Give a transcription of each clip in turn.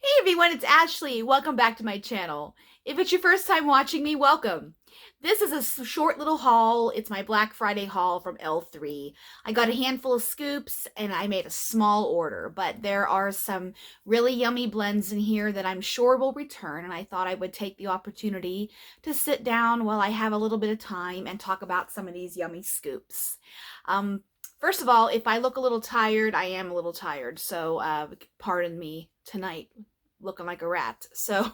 Hey everyone, it's Ashley. Welcome back to my channel. If it's your first time watching me, welcome. This is a short little haul. It's my Black Friday haul from L3. I got a handful of scoops and I made a small order, but there are some really yummy blends in here that I'm sure will return, and I thought I would take the opportunity to sit down while I have a little bit of time and talk about some of these yummy scoops. Um, First of all, if I look a little tired, I am a little tired, so pardon me tonight looking like a rat. So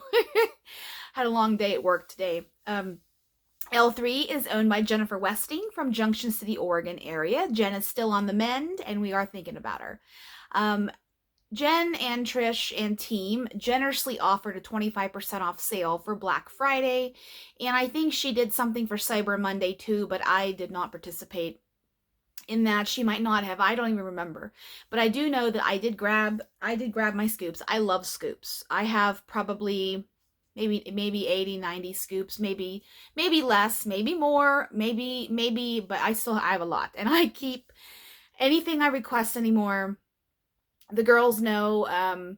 had a long day at work today. L3 is owned by Jennifer Westing from Junction City, Oregon area. Jen is still on the mend, and we are thinking about her. Jen and Trish and team generously offered a 25% off sale for Black Friday, and I think she did something for Cyber Monday too, but I did not participate in that. She might not have. I don't even remember. But I do know that I did grab my scoops. I love scoops. I have probably maybe 80, 90 scoops, maybe less, maybe more, maybe, but I have a lot. And I keep anything I request anymore. The girls know,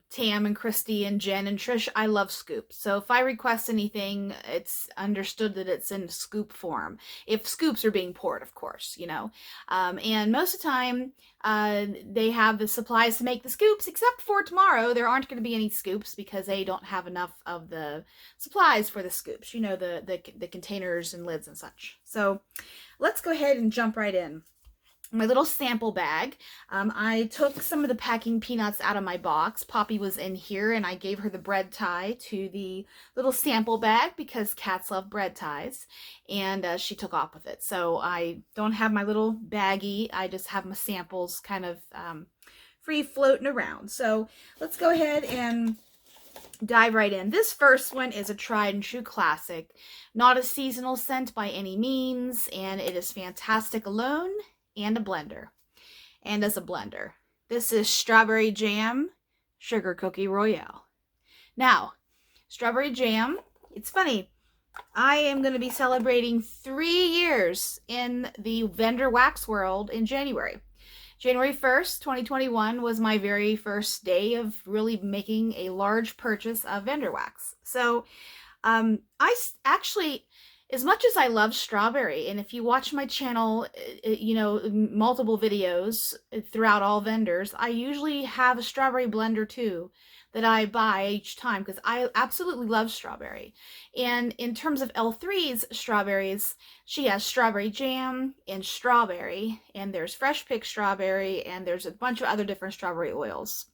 Tam and Christy and Jen and Trish, I love scoops. So if I request anything, it's understood that it's in scoop form. If scoops are being poured, of course, you know. And most of the time, they have the supplies to make the scoops, except for tomorrow. There aren't going to be any scoops because they don't have enough of the supplies for the scoops. You know, the containers and lids and such. So let's go ahead and jump right in. My little sample bag. I took some of the packing peanuts out of my box. Poppy was in here and I gave her the bread tie to the little sample bag because cats love bread ties, and she took off with it. So I don't have my little baggie. I just have my samples kind of free floating around. So let's go ahead and dive right in. This first one is a tried and true classic. Not a seasonal scent by any means, and it is fantastic alone and a blender. And as a blender, this is Strawberry Jam Sugar Cookie Royale. Now, strawberry jam, it's funny, I am going to be celebrating 3 years in the vendor wax world in January. January 1st, 2021 was my very first day of really making a large purchase of vendor wax. So I actually, as much as I love strawberry, and if you watch my channel, you know, multiple videos throughout all vendors, I usually have a strawberry blender too that I buy each time because I absolutely love strawberry. And in terms of L3's strawberries, she has strawberry jam and strawberry, and there's fresh picked strawberry, and there's a bunch of other different strawberry oils.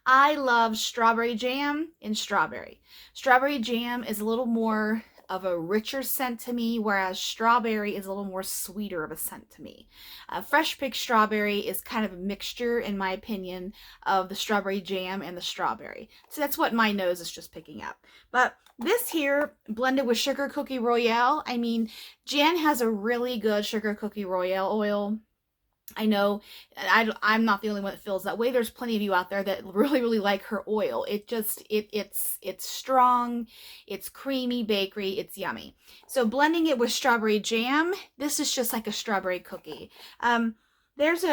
I love strawberry jam and strawberry. Strawberry jam is a little more of a richer scent to me, whereas strawberry is a little more sweeter of a scent to me. Fresh picked strawberry is kind of a mixture, in my opinion, of the strawberry jam and the strawberry. So that's what my nose is just picking up. But this here, blended with Sugar Cookie Royale, I mean, Jen has a really good Sugar Cookie Royale oil. I know I'm not the only one that feels that way. There's plenty of you out there that really like her oil. It's strong, it's creamy bakery, it's yummy. So blending it with strawberry jam, this is just like a strawberry cookie. There's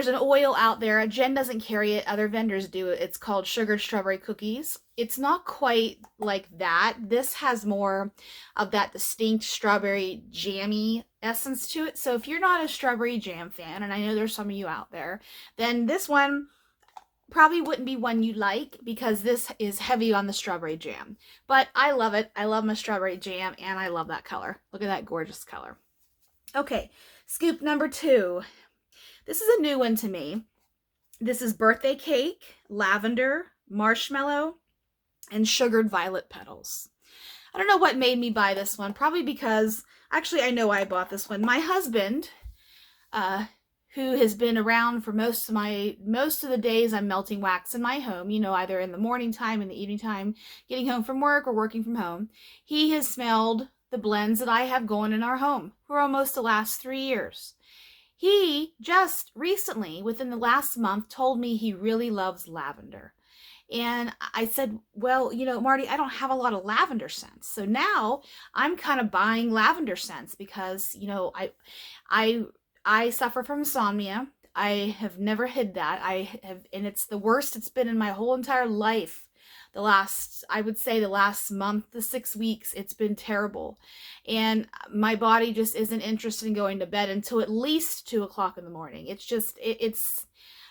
an oil out there. Jen doesn't carry it. Other vendors do. It's called Sugared Strawberry Cookies. It's not quite like that. This has more of that distinct strawberry jammy essence to it. So if you're not a strawberry jam fan, and I know there's some of you out there, then this one probably wouldn't be one you like because this is heavy on the strawberry jam. But I love it. I love my strawberry jam, and I love that color. Look at that gorgeous color. Okay, scoop number 2. This is a new one to me. This is birthday cake, lavender, marshmallow, and sugared violet petals. I don't know what made me buy this one. Probably because, actually I know why I bought this one. My husband, who has been around for most of the days I'm melting wax in my home, you know, either in the morning time, in the evening time, getting home from work or working from home, he has smelled the blends that I have going in our home for almost the last 3 years. He just recently, within the last month, told me he really loves lavender. And I said, well, you know, Marty, I don't have a lot of lavender scents. So now I'm kind of buying lavender scents because, you know, I suffer from insomnia. I have never hid that. And it's the worst it's been in my whole entire life. I would say the last month, the 6 weeks, it's been terrible. And my body just isn't interested in going to bed until at least 2 o'clock in the morning. It's just,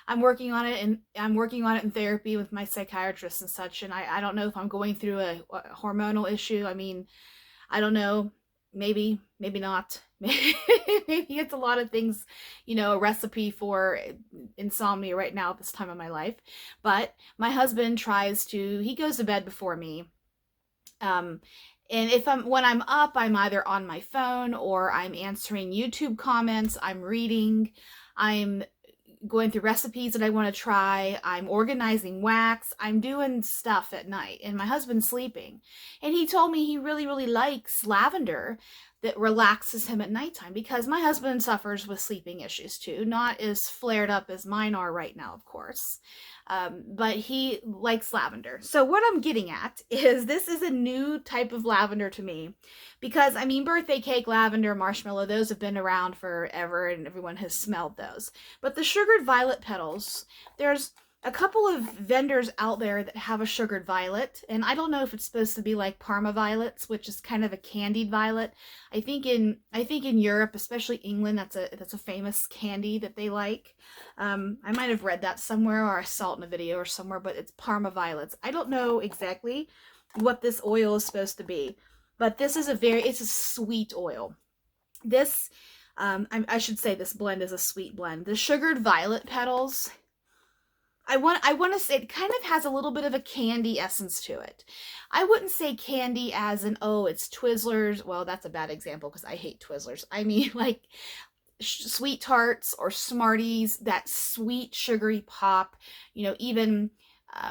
I'm working on it, and I'm working on it in therapy with my psychiatrist and such. And I don't know if I'm going through a hormonal issue. I mean, I don't know. Maybe not. Maybe it's a lot of things, a recipe for insomnia right now at this time of my life. But my husband he goes to bed before me. And when I'm up, I'm either on my phone or I'm answering YouTube comments, I'm reading, I'm going through recipes that I want to try, I'm organizing wax, I'm doing stuff at night, and my husband's sleeping. And he told me he really, really likes lavender that relaxes him at nighttime, because my husband suffers with sleeping issues too, not as flared up as mine are right now, of course. But he likes lavender. So what I'm getting at is this is a new type of lavender to me, because I mean, birthday cake, lavender, marshmallow, those have been around forever and everyone has smelled those. But the sugared violet petals, there's a couple of vendors out there that have a sugared violet, and I don't know if it's supposed to be like Parma violets, which is kind of a candied violet. I think in Europe, especially England, that's a famous candy that they like. I might have read that somewhere, or I saw it in a video or somewhere, but it's Parma violets. I don't know exactly what this oil is supposed to be, but this is it's a sweet oil. This, I should say this blend is a sweet blend. The sugared violet petals, I want to say it kind of has a little bit of a candy essence to it. I wouldn't say candy as in, oh, it's Twizzlers. Well, that's a bad example because I hate Twizzlers. I mean like Sweet Tarts or Smarties, that sweet sugary pop, even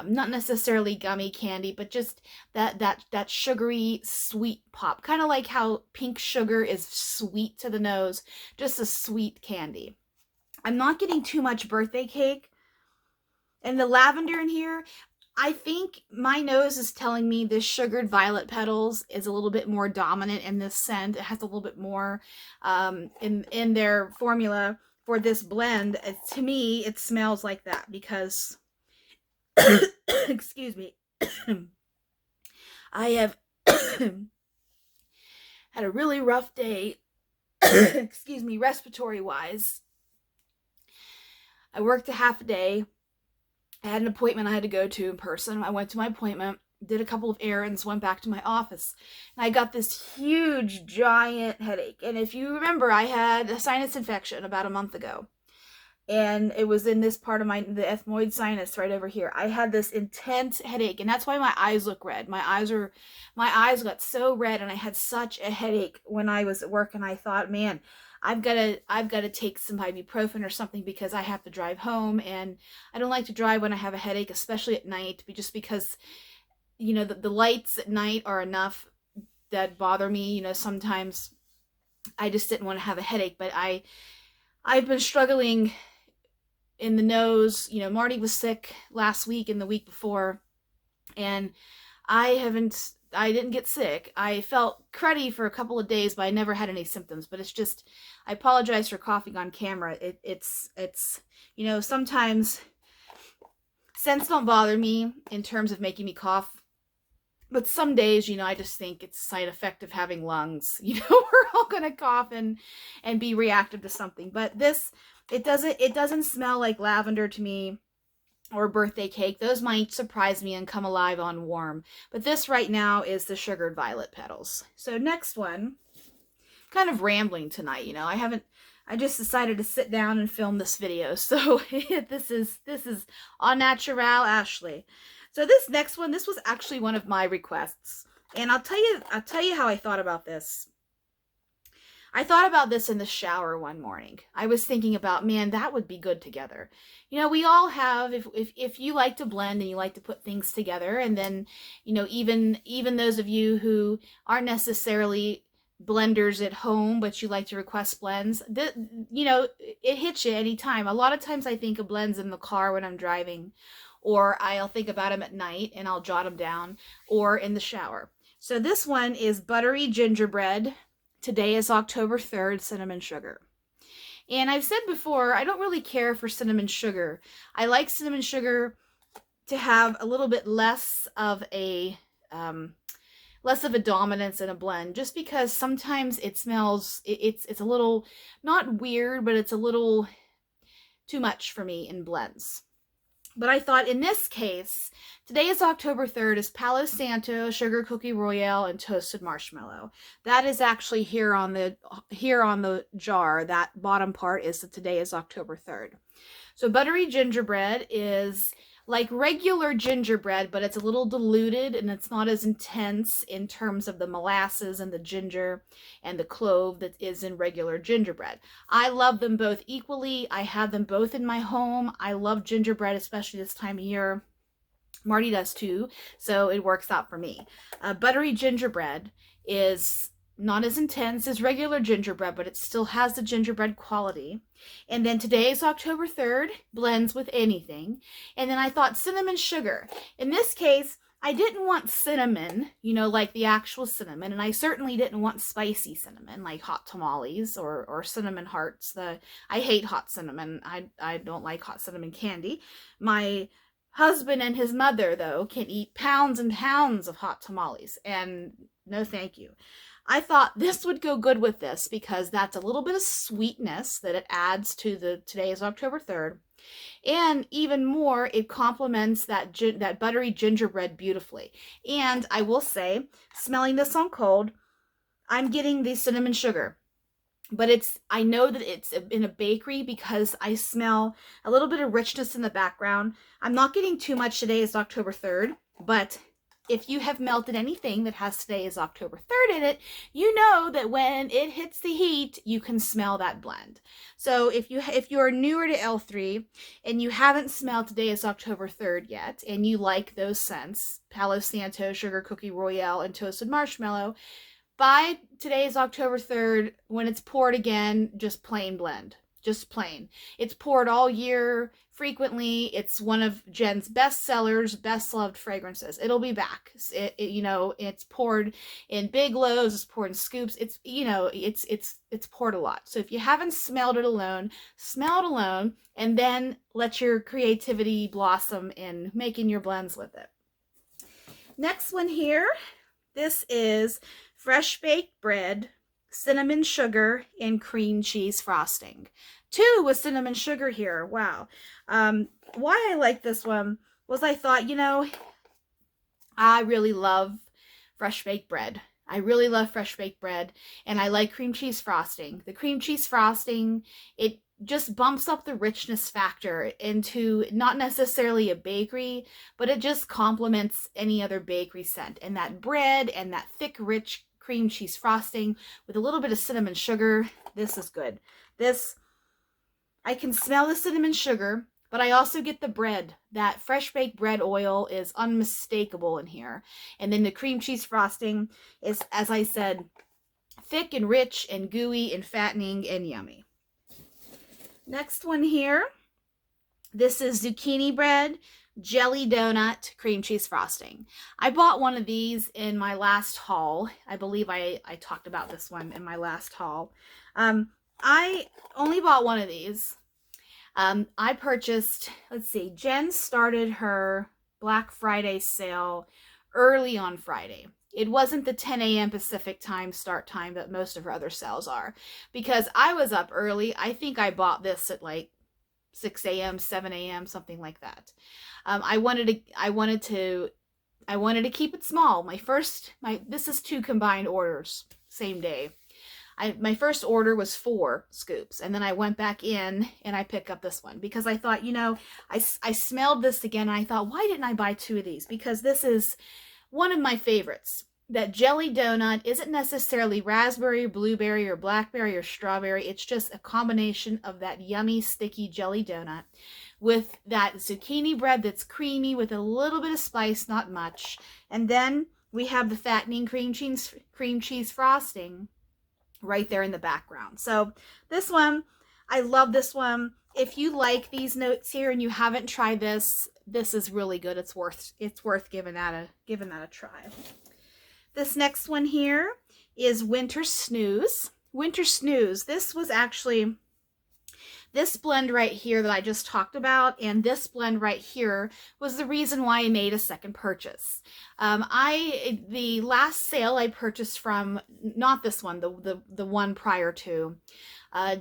not necessarily gummy candy, but just that sugary sweet pop. Kind of like how pink sugar is sweet to the nose, just a sweet candy. I'm not getting too much birthday cake. And the lavender in here, I think my nose is telling me this sugared violet petals is a little bit more dominant in this scent. It has a little bit more in their formula for this blend. To me, it smells like that because, excuse me, I have had a really rough day, excuse me, respiratory wise. I worked a half a day. I had an appointment I had to go to in person. I went to my appointment, did a couple of errands, went back to my office, and I got this huge, giant headache. And if you remember, I had a sinus infection about a month ago, and it was in this part of the ethmoid sinus right over here. I had this intense headache, and that's why my eyes look red. My eyes got so red, and I had such a headache when I was at work, and I thought, man, I've got to take some ibuprofen or something because I have to drive home, and I don't like to drive when I have a headache, especially at night, just because, the lights at night are enough that bother me. Sometimes I just didn't want to have a headache, but I've been struggling in the nose. Marty was sick last week and the week before, and I didn't get sick. I felt cruddy for a couple of days, but I never had any symptoms. But it's just, I apologize for coughing on camera. It's sometimes scents don't bother me in terms of making me cough. But some days, I just think it's a side effect of having lungs. We're all going to cough and be reactive to something. But this, it doesn't smell like lavender to me, or birthday cake. Those might surprise me and come alive on warm. But this right now is the sugared violet petals. So next one, kind of rambling tonight, I just decided to sit down and film this video. So this is au naturel, Ashley. So this next one, this was actually one of my requests. And I'll tell you how I thought about this. I thought about this in the shower one morning. I was thinking about, man, that would be good together. We all have, if you like to blend and you like to put things together, and then, even those of you who aren't necessarily blenders at home, but you like to request blends, it hits you anytime. A lot of times I think of blends in the car when I'm driving, or I'll think about them at night and I'll jot them down, or in the shower. So this one is Buttery Gingerbread. Today is October 3rd, cinnamon sugar. And I've said before, I don't really care for cinnamon sugar. I like cinnamon sugar to have a little bit less of a dominance in a blend, just because sometimes it smells, it's a little, not weird, but it's a little too much for me in blends. But I thought in this case, today is October 3rd, is Palo Santo, Sugar Cookie Royale, and Toasted Marshmallow. That is actually here on the jar. That bottom part is that today is October 3rd. So buttery gingerbread is like regular gingerbread, but it's a little diluted and it's not as intense in terms of the molasses and the ginger and the clove that is in regular gingerbread. I love them both equally. I have them both in my home. I love gingerbread, especially this time of year. Marty does too, so it works out for me. Buttery gingerbread is not as intense as regular gingerbread, but it still has the gingerbread quality. And then today is October 3rd, blends with anything. And then I thought cinnamon sugar. In this case, I didn't want cinnamon, you know, like the actual cinnamon, and I certainly didn't want spicy cinnamon, like hot tamales or cinnamon hearts. I hate hot cinnamon. I don't like hot cinnamon candy. My husband and his mother, though, can eat pounds and pounds of hot tamales, and no thank you. I thought this would go good with this because that's a little bit of sweetness that it adds to today is October 3rd. And even more, it complements that buttery gingerbread beautifully. And I will say, smelling this on cold, I'm getting the cinnamon sugar. But I know that it's in a bakery because I smell a little bit of richness in the background. I'm not getting too much. Today is October 3rd, but if you have melted anything that has today is October 3rd in it, you know that when it hits the heat, you can smell that blend. So if you are newer to L3 and you haven't smelled today is October 3rd yet, and you like those scents, Palo Santo, Sugar Cookie Royale, and Toasted Marshmallow, buy today is October 3rd. When it's poured again, just plain blend. Just plain. It's poured all year, frequently. It's one of Jen's best sellers, best loved fragrances. It'll be back. You know, it's poured in big loaves, it's poured in scoops. It's, you know, it's poured a lot. So if you haven't smelled it alone, smell it alone, and then let your creativity blossom in making your blends with it. Next one here, this is fresh baked bread, cinnamon sugar, and cream cheese frosting. 2 with cinnamon sugar here. Wow. Why I like this one was I thought, you know, I really love fresh baked bread. I really love fresh baked bread, and I like cream cheese frosting. The cream cheese frosting, it just bumps up the richness factor into not necessarily a bakery, but it just complements any other bakery scent. And that bread and that thick, rich cream cheese frosting with a little bit of cinnamon sugar, this is good. I can smell the cinnamon sugar, but I also get the bread. That fresh baked bread oil is unmistakable in here. And then the cream cheese frosting is, as I said, thick and rich and gooey and fattening and yummy. Next one here, this is zucchini bread, jelly donut, cream cheese frosting. I bought one of these in my last haul. I believe I talked about this one in my last haul. I only bought one of these. I purchased, let's see, Jen started her Black Friday sale early on Friday. It wasn't the 10 a.m. Pacific time start time that most of her other sales are, because I was up early. I think I bought this at like 6 a.m., 7 a.m., something like that. I wanted to keep it small. This is 2 combined orders, same day. My first order was 4 scoops, and then I went back in and I picked up this one because I thought, you know, I smelled this again and I thought, why didn't I buy 2 of these? Because this is one of my favorites. That jelly donut isn't necessarily raspberry, blueberry, or blackberry, or strawberry. It's just a combination of that yummy, sticky jelly donut with that zucchini bread that's creamy with a little bit of spice, not much. And then we have the fattening cream cheese frosting right there in the background. So this one, I love this one. If you like these notes here and you haven't tried this, this is really good. It's worth giving that a try. This next one here is Winter Snooze. Winter Snooze. This was actually This blend right here that I just talked about and this blend right here was the reason why I made a second purchase. The last sale I purchased from, not this one, the one prior to,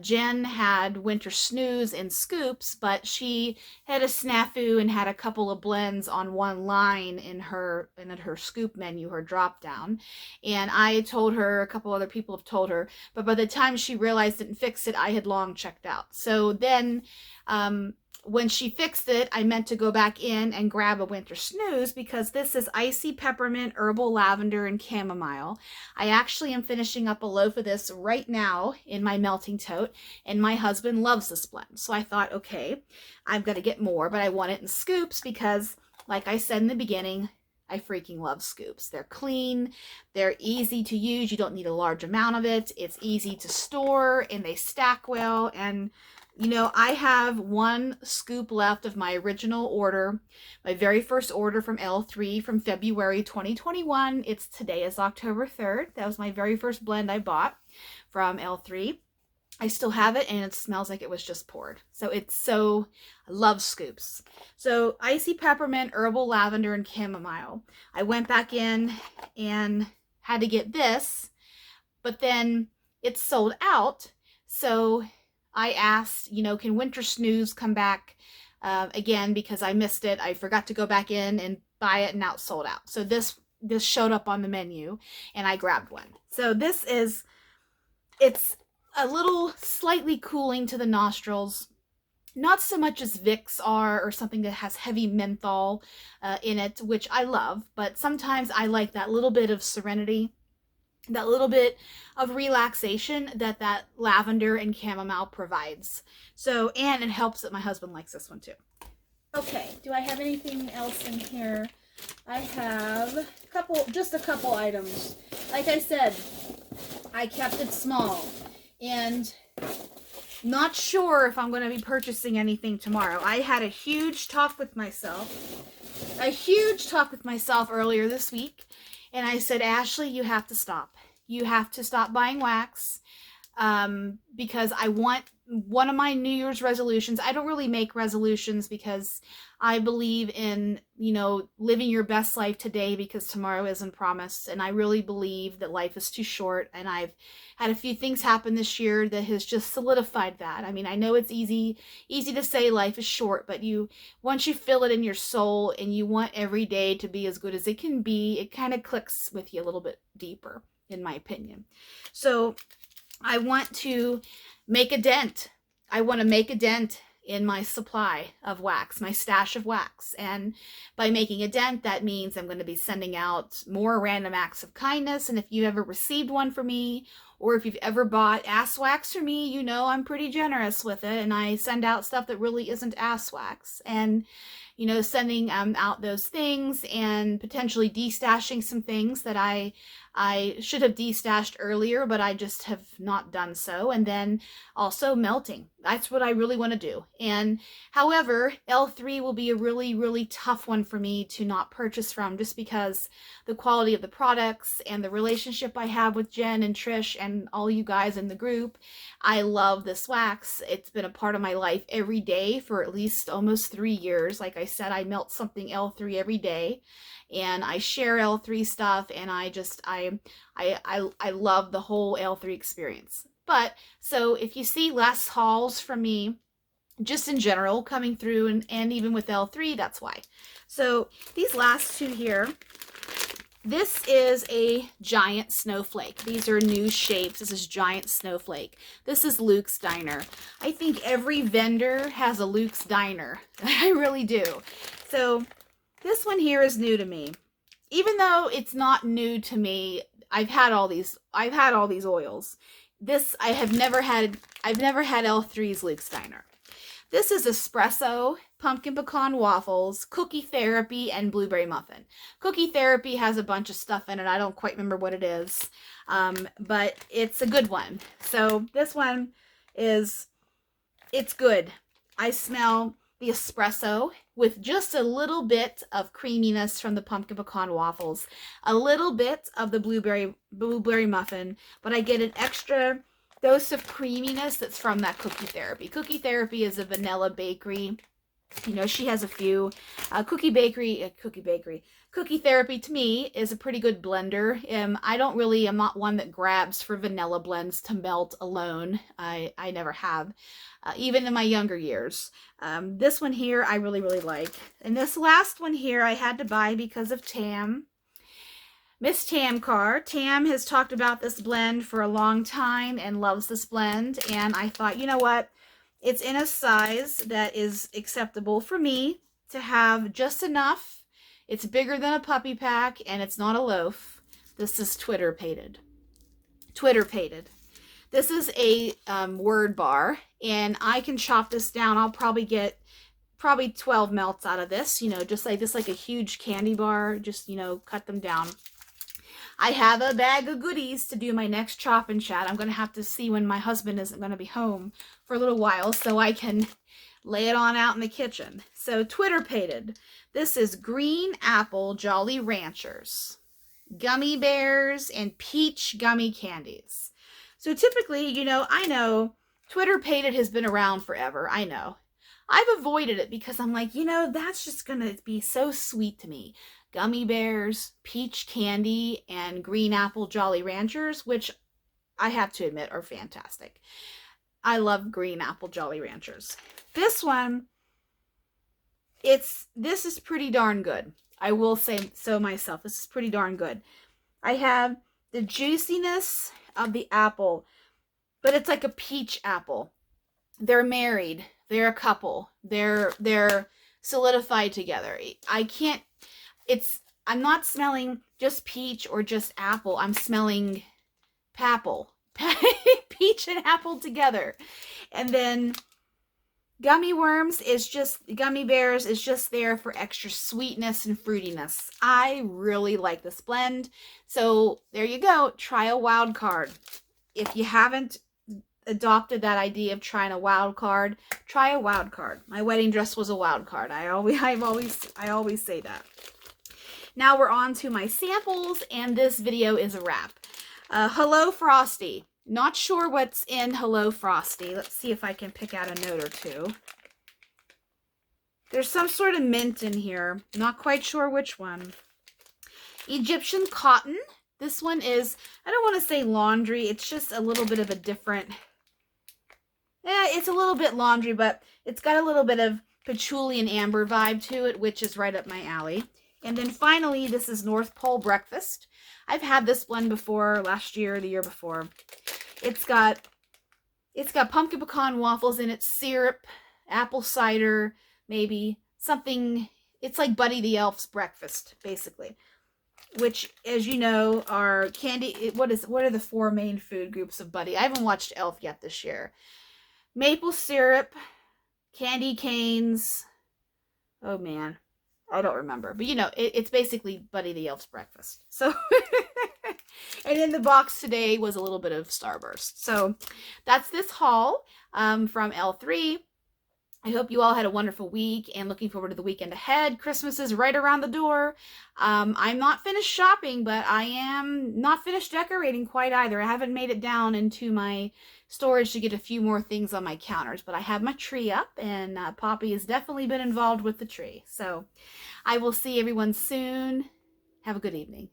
Jen had winter snooze in scoops, but she had a snafu and had a couple of blends on one line in her scoop menu, her drop down. And I told her, a couple other people have told her, but by the time she realized it and fixed it, I had long checked out. So then when she fixed it, I meant to go back in and grab a winter snooze because this is icy peppermint, herbal lavender, and chamomile. I actually am finishing up a loaf of this right now in my melting tote, and my husband loves this blend. So I thought, okay, I've got to get more, but I want it in scoops because, like I said in the beginning, I freaking love scoops. They're clean, they're easy to use, you don't need a large amount of it, it's easy to store, and they stack well. And you know, I have one scoop left of my original order, my very first order from L3 from February 2021. Today is October 3rd. That was my very first blend I bought from L3. I still have it, and it smells like it was just poured. So I love scoops. So icy peppermint, herbal lavender, and chamomile. I went back in and had to get this, but then it's sold out. So I asked, you know, can winter snooze come back again, because I missed it. I forgot to go back in and buy it, and now it's sold out. So this showed up on the menu, and I grabbed one. So it's a little slightly cooling to the nostrils, not so much as Vicks are or something that has heavy menthol in it, which I love, but sometimes I like that little bit of serenity, that little bit of relaxation that lavender and chamomile provides. So, and it helps that my husband likes this one too. Okay, do I have anything else in here? I have just a couple items. Like I said, I kept it small, and not sure if I'm going to be purchasing anything tomorrow. I had a huge talk with myself earlier this week, and I said, Ashley, you have to stop. You have to stop buying wax because I want one of my New Year's resolutions. I don't really make resolutions because I believe in, you know, living your best life today because tomorrow isn't promised. And I really believe that life is too short. And I've had a few things happen this year that has just solidified that. I mean, I know it's easy to say life is short, but once you feel it in your soul and you want every day to be as good as it can be, it kind of clicks with you a little bit deeper, in my opinion. So I want to make a dent. I want to make a dent in my supply of wax, my stash of wax. And by making a dent, that means I'm going to be sending out more random acts of kindness. And if you ever received one from me, or if you've ever bought ass wax from me, you know I'm pretty generous with it. And I send out stuff that really isn't ass wax. And, you know, sending out those things and potentially destashing some things that I should have destashed earlier, but I just have not done so. And then also melting. That's what I really want to do. And however, L3 will be a really, really tough one for me to not purchase from, just because the quality of the products and the relationship I have with Jen and Trish and all you guys in the group. I love this wax. It's been a part of my life every day for at least almost 3 years. Like I said, I melt something L3 every day, and I share L3 stuff, and I love the whole L3 experience. But so if you see less hauls from me, just in general coming through, and even with L3, that's why. So these last two here, this is a giant snowflake. These are new shapes. This is giant snowflake. This is Luke's Diner. I think every vendor has a Luke's Diner. I really do. So this one here is new to me. Even though it's not new to me, I've had all these oils. I've never had L3's Luke's Diner. This is espresso, pumpkin pecan waffles, cookie therapy, and blueberry muffin. Cookie therapy has a bunch of stuff in it. I don't quite remember what it is, but it's a good one. So this one it's good. I smell the espresso with just a little bit of creaminess from the pumpkin pecan waffles, a little bit of the blueberry muffin, but I get an extra dose of creaminess that's from that Cookie Therapy. Cookie Therapy is a vanilla bakery. You know, she has a few. Cookie Therapy to me is a pretty good blender. I'm not one that grabs for vanilla blends to melt alone. I never have, even in my younger years. This one here I really, really like. And this last one here I had to buy because of Tam. Miss Tamcar. Tam has talked about this blend for a long time and loves this blend. And I thought, you know what? It's in a size that is acceptable for me to have just enough. It's bigger than a puppy pack and it's not a loaf. This is Twitter pated. Twitter pated. This is a word bar and I can chop this down. I'll probably get 12 melts out of this, you know, just like this, like a huge candy bar. Just, you know, cut them down. I have a bag of goodies to do my next chop and chat. I'm going to have to see when my husband isn't going to be home for a little while so I can lay it on out in the kitchen. So Twitter pated. This is Green Apple Jolly Ranchers, Gummy Bears, and Peach Gummy Candies. So typically, you know, I know Twitter pated has been around forever. I know. I've avoided it because I'm like, you know, that's just going to be so sweet to me. Gummy Bears, Peach Candy, and Green Apple Jolly Ranchers, which I have to admit are fantastic. I love Green Apple Jolly Ranchers. This one, this is pretty darn good. I will say so myself. This is pretty darn good. I have the juiciness of the apple, but it's like a peach apple. They're married. They're a couple. They're solidified together. I'm not smelling just peach or just apple. I'm smelling papple. Peach and apple together. And then Gummy Bears is just there for extra sweetness and fruitiness. I really like this blend. So there you go. Try a wild card. If you haven't adopted that idea of trying a wild card, try a wild card. My wedding dress was a wild card. I always say that. Now we're on to my samples, and this video is a wrap. Hello Frosty. Not sure what's in Hello Frosty. Let's see if I can pick out a note or two. There's some sort of mint in here. Not quite sure which one. Egyptian cotton. This one is, I don't want to say laundry. It's just a little bit of a different... it's a little bit laundry, but it's got a little bit of patchouli and amber vibe to it, which is right up my alley. And then finally, this is North Pole Breakfast. I've had this blend before, last year, the year before. It's got pumpkin pecan waffles in it, syrup, apple cider, maybe something. It's like Buddy the Elf's breakfast, basically. Which, as you know, are candy. What are the 4 main food groups of Buddy? I haven't watched Elf yet this year. Maple syrup, candy canes. Oh man. I don't remember, but you know, it's basically Buddy the Elf's breakfast. So, and in the box today was a little bit of Starburst. So that's this haul from L3. I hope you all had a wonderful week and looking forward to the weekend ahead. Christmas is right around the door. I'm not finished shopping, but I am not finished decorating quite either. I haven't made it down into my storage to get a few more things on my counters, but I have my tree up, and Poppy has definitely been involved with the tree. So I will see everyone soon. Have a good evening.